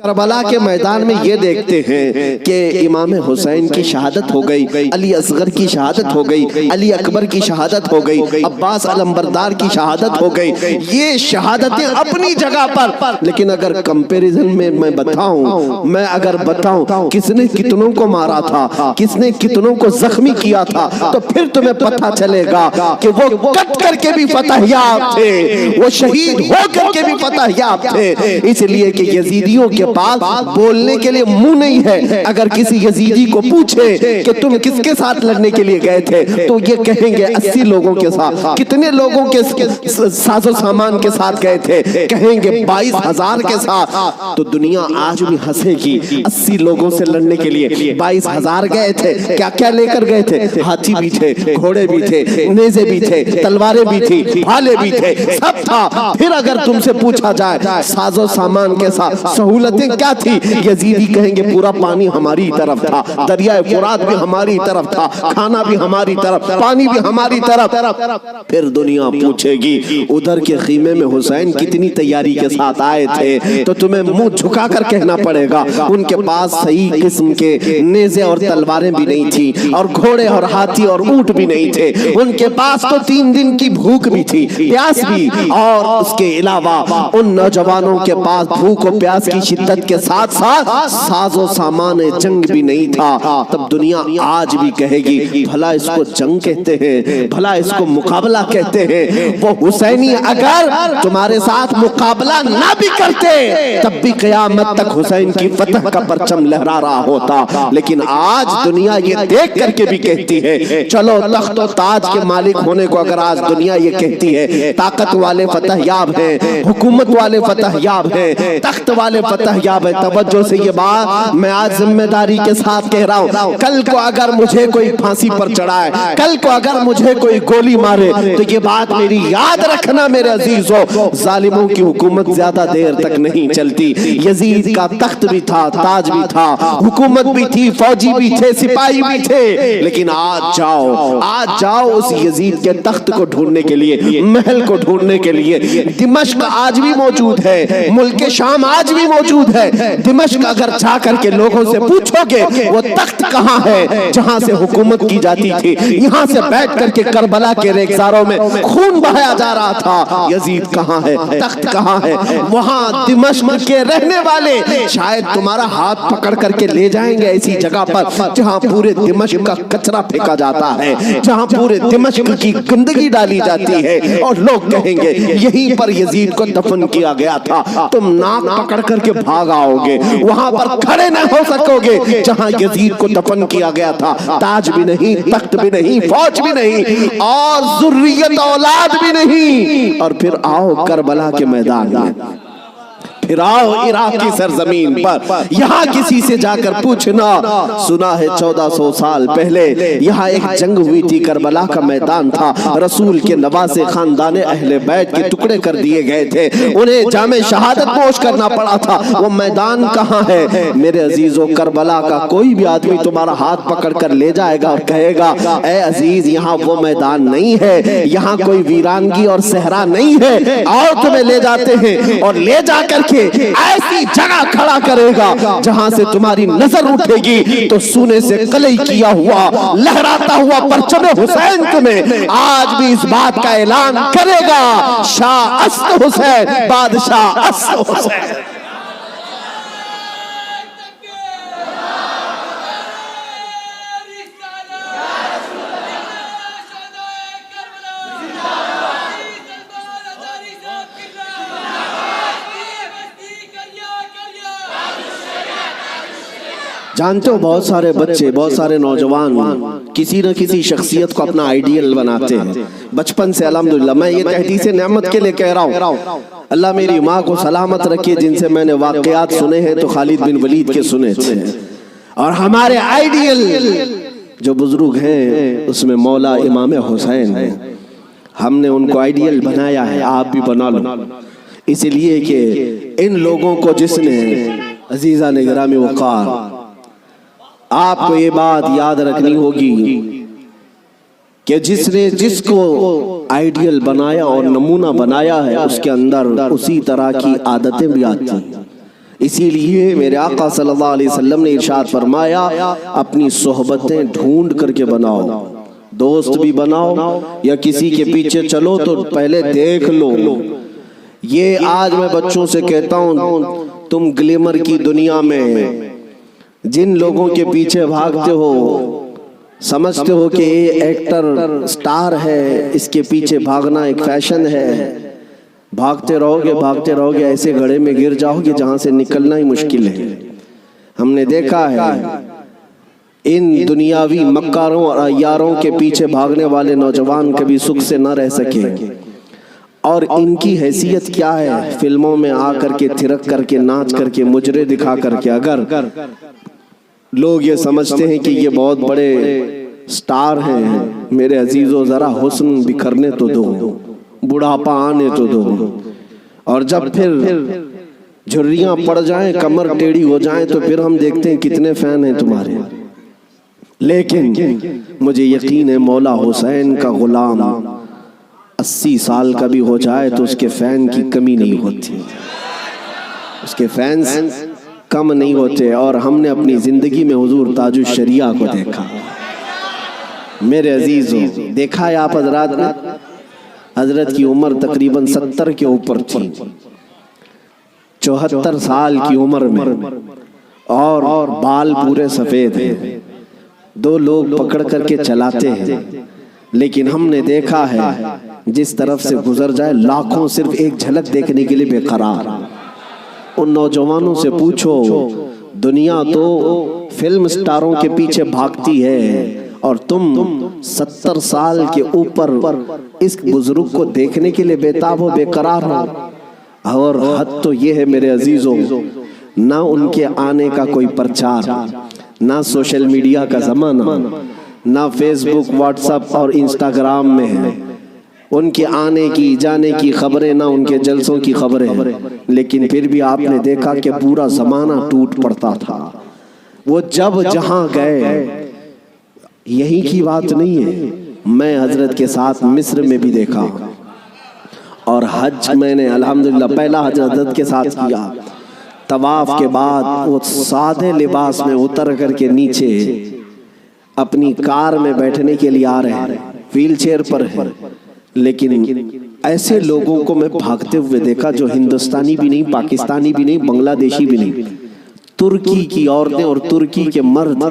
کربلا کے میدان میں یہ دیکھتے ہیں کہ امام حسین کی شہادت ہو گئی، علی اصغر کی شہادت ہو گئی، علی اکبر کی شہادت ہو گئی، عباس علمبردار کی شہادت ہو گئی، یہ شہادتیں اپنی جگہ پر، لیکن اگر کمپیریزن میں بتاؤں کس نے کتنوں کو مارا تھا، کس نے کتنوں کو زخمی کیا تھا، تو پھر تمہیں پتہ چلے گا کہ وہ کٹ کر کے بھی فتح یاب تھے، وہ شہید ہو کر کے بھی فتح یاب تھے، اس لیے کہ یزیدیوں کے پاس بولنے کے لیے منہ نہیں ہے۔ اگر کسی یزیدی کو پوچھے کہ تم کس کے ساتھ لڑنے کے لیے گئے تھے تو یہ کہیں گے 80 لوگوں کے ساتھ۔ کتنے لوگوں کے ساز و سامان کے ساتھ گئے تھے؟ کہیں گے 22,000 کے ساتھ۔ تو دنیا آج بھی ہنسے گی، 80 لوگوں سے لڑنے کے لیے 22,000 گئے تھے، کیا کیا لے کر گئے تھے؟ ہاتھی بھی تھے، گھوڑے بھی تھے، نیزے بھی تھے، تلواریں بھی تھی، بھالے بھی تھے، سب تھا۔ پھر اگر تم سے پوچھا جائے ساز و سامان کے ساتھ سہولتیں کیا تھی، یزیدی کہیں گے پورا پانی ہماری طرف تھا، دریائے فرات بھی ہماری طرف تھا، کھانا بھی ہماری طرف، پانی بھی ہماری طرف۔ پھر دنیا پوچھے گی ادھر کے خیمے میں حسین کتنی تیاری کے ساتھ آئے تھے، تو تمہیں منہ جھکا کر کہنا پڑے گا ان کے پاس صحیح قسم کے نیزے اور تلواریں بھی نہیں تھی، اور گھوڑے اور ہاتھی اور اونٹ بھی نہیں تھے، ان کے پاس تو 3 دن کی بھوک بھی تھی، پیاس بھی، اور اس کے علاوہ ان نوجوانوں کے پاس بھوک و پیاس کی شدت کے ساتھ ساتھ ساز و سامان جنگ بھی نہیں تھا۔ تب دنیا آج بھی کہے گی بھلا اس کو جنگ کہتے ہیں، بھلا اس کو مقابلہ کہتے ہیں۔ وہ حسینی اگر تمہارے ساتھ مقابلہ نہ بھی کرتے تب بھی قیامت تک حسین کی فتح کا پرچم لہرا رہا ہوتا، لیکن آج دنیا یہ دیکھ کر کے بھی کہتی ہے چلو تخت و تاج کے مالک ہونے کو اگر آج دنیا یہ کہتی ہے، طاقت والے فتح یاب ہیں، حکومت والے فتح یاب ہیں، تخت والے فتح یاب ہیں۔ توجہ سے یہ بات میں آج ذمہ داری کے ساتھ کہہ رہا ہوں، کل کو اگر مجھے کوئی پھانسی پر چڑھائے، کل کو اگر مجھے کوئی گولی مارے، تو یہ بات میری یاد رکھنا میرے عزیزو، ظالموں کی حکومت زیادہ دیر تک نہیں چلتی۔ یزید کا تخت بھی تھا، تاج بھی تھا، حکومت بھی تھی، فوجی بھی تھے، سپاہی بھی تھے، لیکن آج جاؤ اس یزید کے تخت کو ڈھونڈنے کے لیے، محل کو ڈھونڈنے کے لیے۔ دمشق آج بھی موجود ہے، ملک شام آج بھی موجود ہے۔ دمشق اگر جا کر کے لوگوں سے پوچھو گے وہ تخت کہاں ہے جہاں سے حکومت کی جاتی تھی، یہاں سے بیٹھ کر کے کربلا کے ریگزاروں میں خون بہایا جا رہا تھا، یزید کہاں ہے، تخت کہاں ہے؟ وہاں دمشق کے رہنے والے شاید تمہارا ہاتھ پکڑ کر کے لے جائیں گے ایسی جگہ پر جہاں پورے دمشق کا کچرا پھینکا جاتا ہے، جہاں پورے دمشق کی گندگی ڈالی جاتی ہے، اور لوگ کہیں گے یہیں پر یزید کو دفن کیا گیا تھا۔ تم ناک پکڑ کر کے بھاگ آؤ گے، وہاں پر کھڑے نہ ہو سکو گے جہاں یزید کو دفن کیا گیا تھا۔ تاج بھی نہیں، تخت بھی نہیں، فوج بھی نہیں، اور ذریت اولاد بھی نہیں۔ اور پھر آؤ کربلا کے میدان میں، پھر آؤ عراق کی سرزمین پر، یہاں کسی سے جا کر پوچھنا، سنا ہے 1400 سال پہلے یہاں ایک جنگ ہوئی تھی، کربلا کا میدان تھا، رسول کے نواسے خاندان اہل بیت کے ٹکڑے کر دیے گئے تھے، انہیں جام شہادت نوش کرنا پڑا تھا۔ وہ میدان کہاں ہے؟ میرے عزیزو، کربلا کا کوئی بھی آدمی تمہارا ہاتھ پکڑ کر لے جائے گا اور کہے گا اے عزیز یہاں وہ میدان نہیں ہے، یہاں کوئی ویرانگی اور صحرا نہیں ہے، اور تمہیں لے جاتے ہیں، اور لے جا کر کے ایسی جگہ کھڑا کرے گا جہاں سے تمہاری نظر اٹھے گی تو سونے سے قلعی کیا ہوا لہراتا ہوا پرچم حسین تمہیں آج بھی اس بات کا اعلان کرے گا، شاہ اسد حسین، بادشاہ اسد حسین۔ جانتے ہو بہت سارے بچے، بہت سارے نوجوان کسی نہ کسی شخصیت کو اپنا آئیڈیل بناتے ہیں بچپن سے۔ الحمدللہ میں یہ تحدیث نعمت کے لئے کہہ رہا ہوں، اللہ میری ماں کو سلامت رکھے، جن سے میں نے واقعات سنے ہیں تو خالد بن ولید کے سنے تھے، اور ہمارے آئیڈیل جو بزرگ ہیں اس میں مولا امام حسین ہیں، ہم نے ان کو آئیڈیل بنایا ہے، آپ بھی بنا لو، اس لیے کہ ان لوگوں کو جس نے، عزیزان گرامی وقار، آپ کو یہ بات یاد رکھنی ہوگی کہ جس کو آئیڈیل بنایا اور نمونہ بنایا ہے اس کے اندر اسی طرح کی عادتیں بھی آتی ہیں، اسی لیے میرے آقا صلی اللہ علیہ وسلم نے ارشاد فرمایا اپنی صحبتیں ڈھونڈ کر کے بناؤ، دوست بھی بناؤ یا کسی کے پیچھے چلو تو پہلے دیکھ لو۔ یہ آج میں بچوں سے کہتا ہوں، تم گلیمر کی دنیا میں جن لوگوں کے پیچھے بھاگتے ہو، سمجھتے ہو کہ یہ ایکٹر سٹار ہے، اس کے پیچھے بھاگنا ایک فیشن ہے، بھاگتے رہو گے ایسے گڑھے میں گر جاؤ گے جہاں سے نکلنا ہی مشکل ہے۔ ہم نے دیکھا ہے ان دنیاوی مکاروں اور عیاروں کے پیچھے بھاگنے والے نوجوان کبھی سکھ سے نہ رہ سکے، اور ان کی حیثیت کیا ہے؟ فلموں میں آ کر کے تھرک کر کے ناچ کر کے مجرے دکھا کر کے اگر لوگ یہ سمجھتے ہیں کہ یہ بہت بڑے سٹار ہیں، میرے عزیزو ذرا حسن بکھرنے تو دو، بڑھاپا آنے تو دو، اور جب پھر جھریاں پڑ جائیں، کمر ٹیڑھی ہو جائیں، تو پھر ہم دیکھتے ہیں کتنے فین ہیں تمہارے۔ لیکن مجھے یقین ہے مولا حسین کا غلام 80 سال کا بھی ہو جائے تو اس کے فین کی کمی نہیں ہوتی، اس کے فینز کم نہیں ہوتے۔ اور ہم نے اپنی زندگی میں حضور تاج الشریعہ کو دیکھا، میرے عزیزو دیکھا ہے آپ حضرات نے؟ حضرت کی عمر تقریباً 70 کے اوپر تھی، 74 سال کی عمر میں، اور بال پورے سفید ہیں، 2 لوگ پکڑ کر کے چلاتے ہیں، لیکن ہم نے دیکھا ہے جس طرف سے گزر جائے لاکھوں صرف ایک جھلک دیکھنے کے لیے بے قرار۔ ان نوجوانوں سے پوچھو، دنیا تو فلم سٹاروں کے پیچھے بھاگتی ہے اور تم 70 سال کے اوپر اس بزرگ کو دیکھنے کے لیے بےتاب ہو، بے قرار ہو۔ اور حد تو یہ ہے میرے عزیزو، نہ ان کے آنے کا کوئی پرچار، نہ سوشل میڈیا کا زمانہ، نہ فیس بک، واٹس ایپ اور انسٹاگرام میں ہے ان کے آنے کی جانے کی خبریں، نہ ان کے جلسوں کی خبریں، لیکن پھر بھی آپ نے دیکھا کہ پورا زمانہ ٹوٹ پڑتا تھا۔ وہ جب جہاں گئے، یہی کی بات نہیں ہے، میں حضرت کے ساتھ مصر میں بھی دیکھا، اور حج میں نے الحمدللہ پہلا حج حضرت کے ساتھ کیا۔ طواف کے بعد وہ سادے لباس میں اتر کر کے نیچے اپنی کار میں بیٹھنے کے لیے آ رہے ہیں، ویل چیئر پر ہے، لیکن ایسے لوگوں کو میں بھاگتے ہوئے دیکھا جو ہندوستانی بھی نہیں، پاکستانی بھی نہیں، بنگلہ دیشی بھی نہیں، ترکی کی عورتیں اور ترکی کے مرد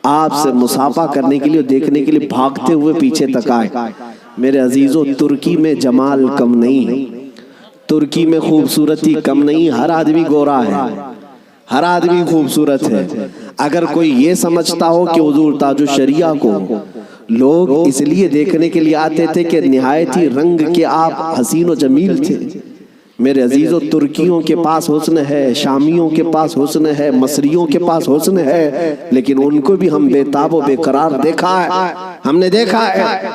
آپ سے مصافحہ کرنے کے لیے، دیکھنے کے لیے بھاگتے ہوئے پیچھے تک آئے۔ میرے عزیزو ترکی میں جمال کم نہیں، ترکی میں خوبصورتی کم نہیں، ہر آدمی گورا ہے، ہر آدمی خوبصورت ہے۔ اگر کوئی یہ سمجھتا ہو کہ حضور تاج الشریعہ کو لوگ اس لیے دیکھنے کے لیے آتے تھے کہ نہایت ہی رنگ کے آپ حسین و جمیل تھے، میرے عزیزو ترکیوں کے پاس حسن ہے، شامیوں کے پاس حسن ہے، مصریوں کے پاس حسن ہے، لیکن ان کو بھی ہم بے تاب و بے قرار دیکھا ہے، ہم نے دیکھا ہے۔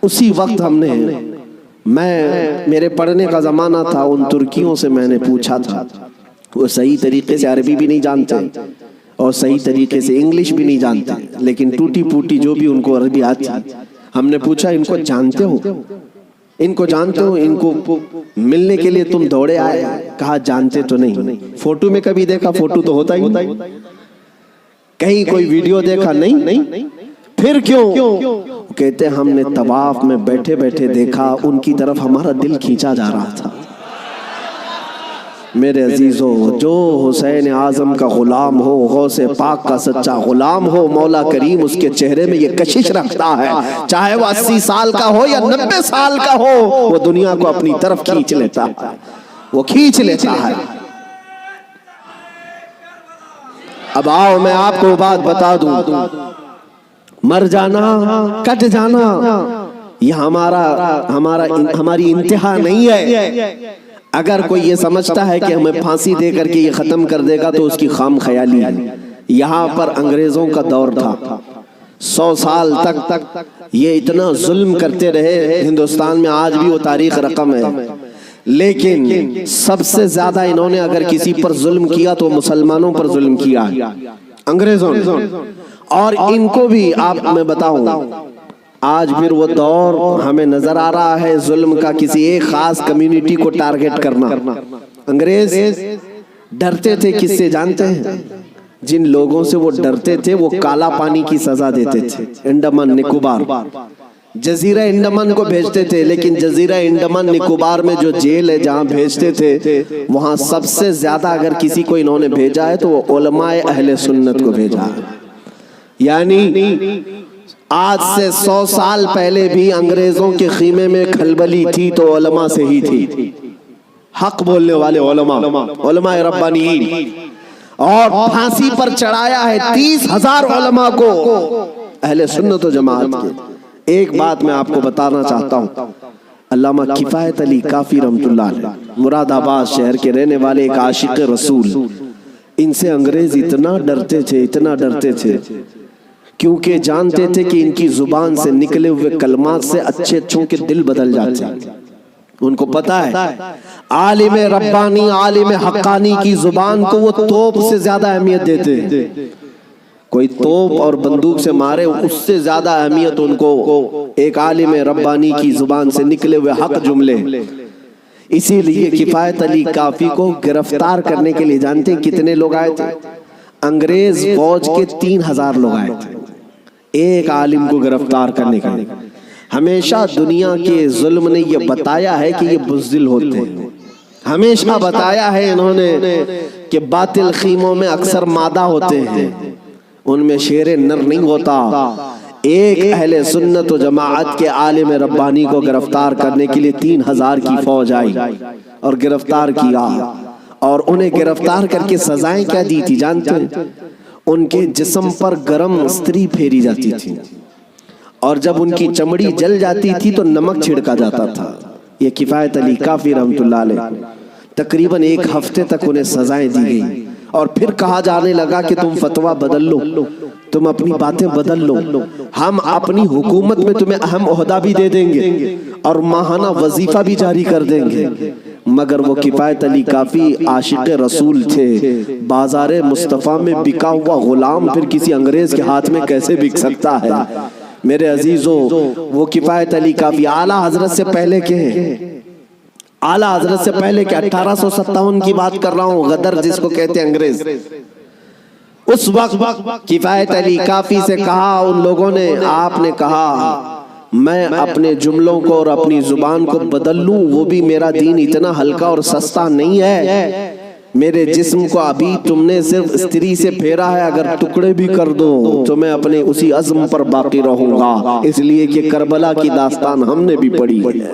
اسی وقت ہم نے، میرے پڑھنے کا زمانہ تھا، ان ترکیوں سے میں نے پوچھا تھا، وہ صحیح طریقے سے عربی بھی نہیں جانتے اور صحیح طریقے سے انگلش بھی نہیں جانتے، لیکن ٹوٹی پوٹی جو بھی ان کو عربی آتی۔ ہم نے پوچھا ان کو جانتے ہو، ان کو جانتے ہو، ان کو ملنے کے لیے تم دوڑے آئے؟ کہا جانتے تو نہیں۔ فوٹو میں کبھی دیکھا؟ فوٹو تو ہوتا ہی نہیں۔ کہیں کوئی ویڈیو دیکھا؟ نہیں۔ پھر کیوں؟ کہتے ہم نے طواف میں بیٹھے بیٹھے دیکھا، ان کی طرف ہمارا دل کھینچا جا رہا تھا۔ میرے عزیزو جو حسین اعظم کا غلام ہو، غوث پاک کا سچا غلام ہو، مولا کریم اس کے چہرے میں یہ کشش رکھتا ہے، چاہے وہ 80 سال کا ہو یا 90 سال کا ہو، وہ دنیا کو اپنی طرف کھینچ لیتا ہے، وہ کھینچ لیتا ہے۔ اب آؤ میں آپ کو بات بتا دوں، مر جانا، کٹ جانا، یہ ہماری انتہا نہیں ہے۔ اگر کوئی یہ سمجھتا ہے کہ ہمیں پھانسی دے کر کے یہ ختم کر دے گا تو اس کی خام خیالی ہے۔ یہاں پر انگریزوں کا دور تھا، 100 سال تک یہ اتنا ظلم کرتے رہے ہندوستان میں، آج بھی وہ تاریخ رقم ہے، لیکن سب سے زیادہ انہوں نے اگر کسی پر ظلم کیا تو مسلمانوں پر ظلم کیا انگریزوں نے، اور ان کو بھی آپ میں بتاؤں آج پھر وہ دور ہمیں نظر آ رہا ہے ظلم کا، کسی ایک خاص کمیونٹی کو ٹارگٹ کرنا۔ انگریز ڈرتے تھے کس سے جانتے ہیں؟ جن لوگوں سے وہ ڈرتے تھے وہ کالا پانی کی سزا دیتے تھے. انڈمان نکوبار جزیرہ انڈمان کو بھیجتے تھے، لیکن جزیرہ انڈمان نکوبار میں جو جیل ہے جہاں بھیجتے تھے وہاں سب سے زیادہ اگر کسی کو انہوں نے بھیجا ہے تو وہ علماء اہل سنت کو بھیجا ہے. یعنی آج سے 100 سال پہلے بھی انگریزوں کے خیمے میں کھلبلی تھی تو علماء سے ہی تھی، حق بولنے والے علماء ربانیین. اور پھانسی پر چڑھایا ہے 30,000 علماء کو اہل سنت و جماعت کے. ایک بات میں آپ کو بتانا چاہتا ہوں، علامہ کفایت علی کافی رحمت اللہ علیہ مراد آباد شہر کے رہنے والے ایک عاشق رسول، ان سے انگریز اتنا ڈرتے تھے کیونکہ جانتے تھے کہ ان کی زبان سے نکلے ہوئے کلمات سے اچھوں کے دل بدل جاتے ہیں. ان کو پتا ہے عالم ربانی عالم حقانی کی زبان کو وہ توپ سے زیادہ اہمیت دیتے ہیں. کوئی توپ اور بندوق سے مارے اس سے زیادہ اہمیت ان کو ایک عالم ربانی کی زبان سے نکلے ہوئے حق جملے. اسی لیے کفایت علی کافی کو گرفتار کرنے کے لیے جانتے ہیں کتنے لوگ آئے تھے؟ انگریز فوج کے 3,000 لوگ آئے تھے ایک عالم کو گرفتار کرنے کے لیے. ہمیشہ دنیا کے ظلم نے یہ بتایا ہے کہ یہ بزدل ہوتے ہیں، ہمیشہ بتایا ہے انہوں نے کہ باطل خیموں میں اکثر مادہ ہوتے ہیں، ان میں شیر نر نہیں ہوتا. ایک اہل سنت و جماعت کے عالم ربانی کو گرفتار کرنے کے لیے 3,000 کی فوج آئی اور گرفتار کیا، اور انہیں گرفتار کر کے سزائیں کیا دی تھی جانتے ہیں؟ ان کے جسم پر گرم استری پھیری جاتی تھی، اور جب ان کی چمڑی جل جاتی تھی تو نمک چھڑکا جاتا تھا. یہ کفایت علی کافی رحمت اللہ علیہ تقریباً 1 ہفتے تک انہیں سزائیں دی گئی، اور پھر کہا جانے لگا کہ تم فتویٰ بدل لو، تم اپنی باتیں بدل لو، ہم اپنی حکومت میں تمہیں اہم عہدہ بھی دے دیں گے اور ماہانہ وظیفہ بھی جاری کر دیں گے. مگر وہ کفایت علی کافی عاشق رسول تھے، بازار مصطفیٰ میں بکا ہوا غلام پھر کسی انگریز کے ہاتھ میں کیسے بک سکتا ہے؟ میرے عزیزوں، وہ کفایت علی کافی اعلیٰ حضرت سے پہلے کے ہیں، اعلیٰ حضرت سے پہلے کہ 1857 کی بات کر رہا ہوں، غدر جس کو کہتے ہیں انگریز. اس وقت کفایت علی کافی سے کہا ان لوگوں نے، آپ نے کہا میں اپنے جملوں کو اور اپنی زبان کو بدل لوں، وہ بھی میرا دین اتنا ہلکا اور سستا نہیں ہے. میرے جسم کو ابھی تم نے صرف استری سے پھیرا ہے، اگر ٹکڑے بھی کر دو تو میں اپنے اسی عزم پر باقی رہوں گا، اس لیے کہ کربلا کی داستان ہم نے بھی پڑھی ہے.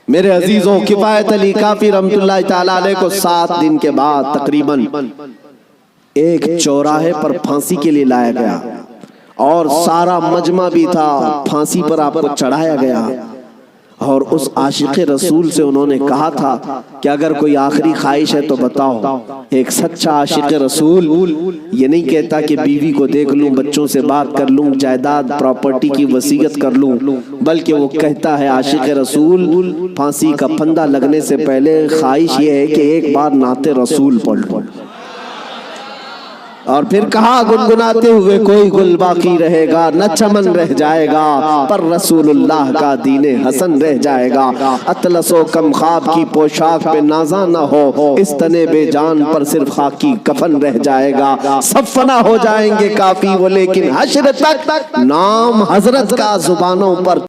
میرے عزیزوں، کفایت علی کافی رحمت اللہ تعالیٰ علیہ کو 7 دن کے بعد تقریباً ایک چوراہے پر پھانسی کے لیے لایا گیا، اور سارا مجمع بھی تھا، پھانسی پر آپ کو چڑھایا گیا. اور اس عاشق رسول سے انہوں نے کہا تھا کہ اگر کوئی آخری خواہش ہے تو بتاؤ. ایک سچا عاشق رسول یہ نہیں کہتا کہ بیوی کو دیکھ لوں، بچوں سے بات کر لوں، جائیداد پراپرٹی کی وصیت کر لوں، بلکہ وہ کہتا ہے عاشق رسول پھانسی کا پھندا لگنے سے پہلے خواہش یہ ہے کہ ایک بار نعت رسول پڑھ لوں. اور پھر کہا گنگناتے ہوئے، کوئی گل باقی رہے گا نہ چمن رہ جائے گا، پر رسول اللہ کا دین حسن رہ جائے گا. اطلس و کم خواب کی پوشاک پہ نازاں نہ ہو، اس تنے بے جان پر صرف خاکی کفن رہ جائے گا. سب فنا ہو جائیں گے کافی وہ، لیکن حشر تک نام حضرت کا زبانوں پر